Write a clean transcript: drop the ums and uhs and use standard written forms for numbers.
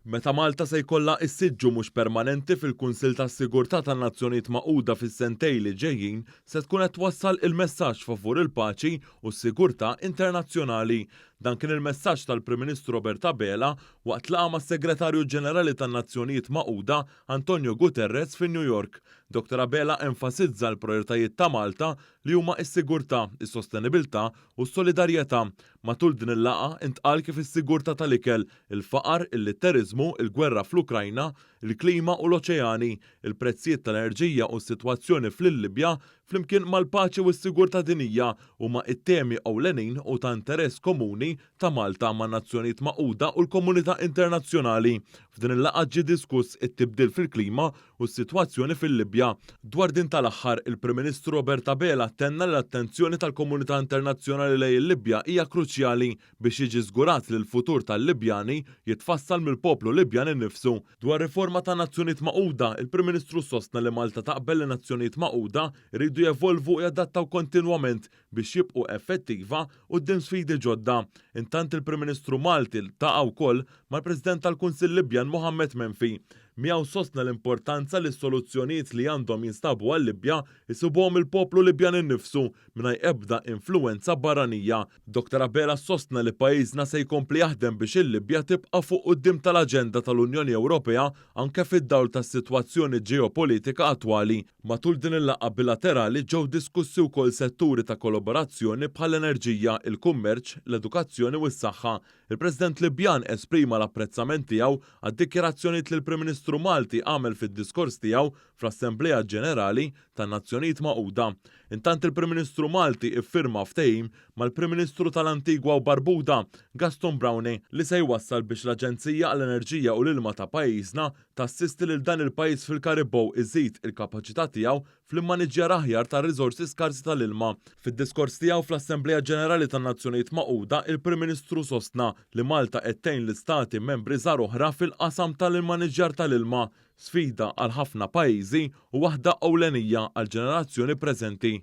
Meta Malta se jkollha issiġġu mhux permanenti fil-Kunsill tas-Sigurtà tan-Nazzjonijiet Magħquda fis-sentejn li ġejjin se tkun qed twassal il-messaġġ favur il-paċi u s-sigurtà internazzjonali. Dan kien il-messaġġ tal-Prim Ministru Roberta Bela waqt laqgħa mas-Segretarju Ġenerali tan-Nazzjonijiet Magħquda Antonio Guterres fin New York. Dr. Bela enfasizza l-prijoritajiet ta' Malta li huma s-sigurtà, is-sostenibilità u s-solidarjetà. Matul din il-laqgħa intqal kif is-sigurtà tal-ikel, il-faqar, il-litterizmu, il-gwerra fl-Ukrajna, il-klima u l-oċeani, il-prezzijiet tal-enerġija u s-sitwazzjoni fl-Libja flimkien mal-paċi u s-sigurtà dinjija huma t-temi ewlenin u ta' interess komuni ta' Malta man Nazzjonijiet Magħquda u l-komunità internazzjonali. F'din il-laqgħa ġie diskuss it-tibdil fil-klima u s-sitwazzjoni fil-Libja. Dwar din tal-aħħar, il-Prim Ministru Roberta Bela attenna l-attenzjoni tal-komunità internazzjonali lejn il-Libja hija kruċjali biex jiġi żgurat li l-futur tal-Libjani jitfassal mill-poplu Libjan innifsu. Dwar riforma ta' Nazzjonijiet Magħquda, il-Prim Ministru sostna li Malta taqbel li Nazzjonijiet Magħquda jridu jevolvu u jadattaw kontinwament biex jibqgħu effettiva quddiem sfidi ġodda. Intant il-Prim Ministru Malti ltaqa' wkoll mal-President tal-Kunsill Libjan Mohammed Menfi. Miegħu sostna l-importanza li s-soluzzjonijiet li għandhom jinstabu għal-Libja jisibuhom il-poplu Libjan innifsu mingħajr ebda influwenza barranija. Dr. Bela sostna li pajjiżna se jkompli jaħdem biex il-Libja tibqa' fuq quddiem tal-aġenda tal-Unjoni Ewropea anke fid-dawl tas-sitwazzjoni ġeopolitika attwali. Matul din il-laqgħa bilaterali ġew diskussi wkoll setturi ta' kollaborazzjoni bħall-enerġija, il-kummerċ, l-edukazzjoni u s-saħħa. Il-President Libjan esprima l-apprezzament tiegħu għad-dikjarazzjonijiet li l-Prim Ministru Malti għamel fid-diskors tiegħu fl-Assembleja Ġenerali tan-Nazzjonijiet Magħquda. Intant il-Prim Ministru Malti iffirma ftehim mal-Prim Ministru tal-Antigwa u Barbuda, Gaston Browne, li se jwassal biex l-Aġenzija għall-Enerġija u l-Ilma ta' pajjiżna tassisti lil dan il-pajjiż fil-Karibow iżid il-kapaċità tiegħu fl-immaniġġjar aħjar ta' riżorsi skarsi tal-ilma. Fid-diskors tiegħu fl-Assembleja Ġenerali tan-Nazzjonijiet Magħquda, il-Prim Ministru sostna li Malta qed tgħin l-istati membri żgħar oħra fil-qasam tal-immaniġġjar tal-ilma, sfida għal ħafna pajjiżi u waħda ewlenija għall-ġenerazzjoni preżenti.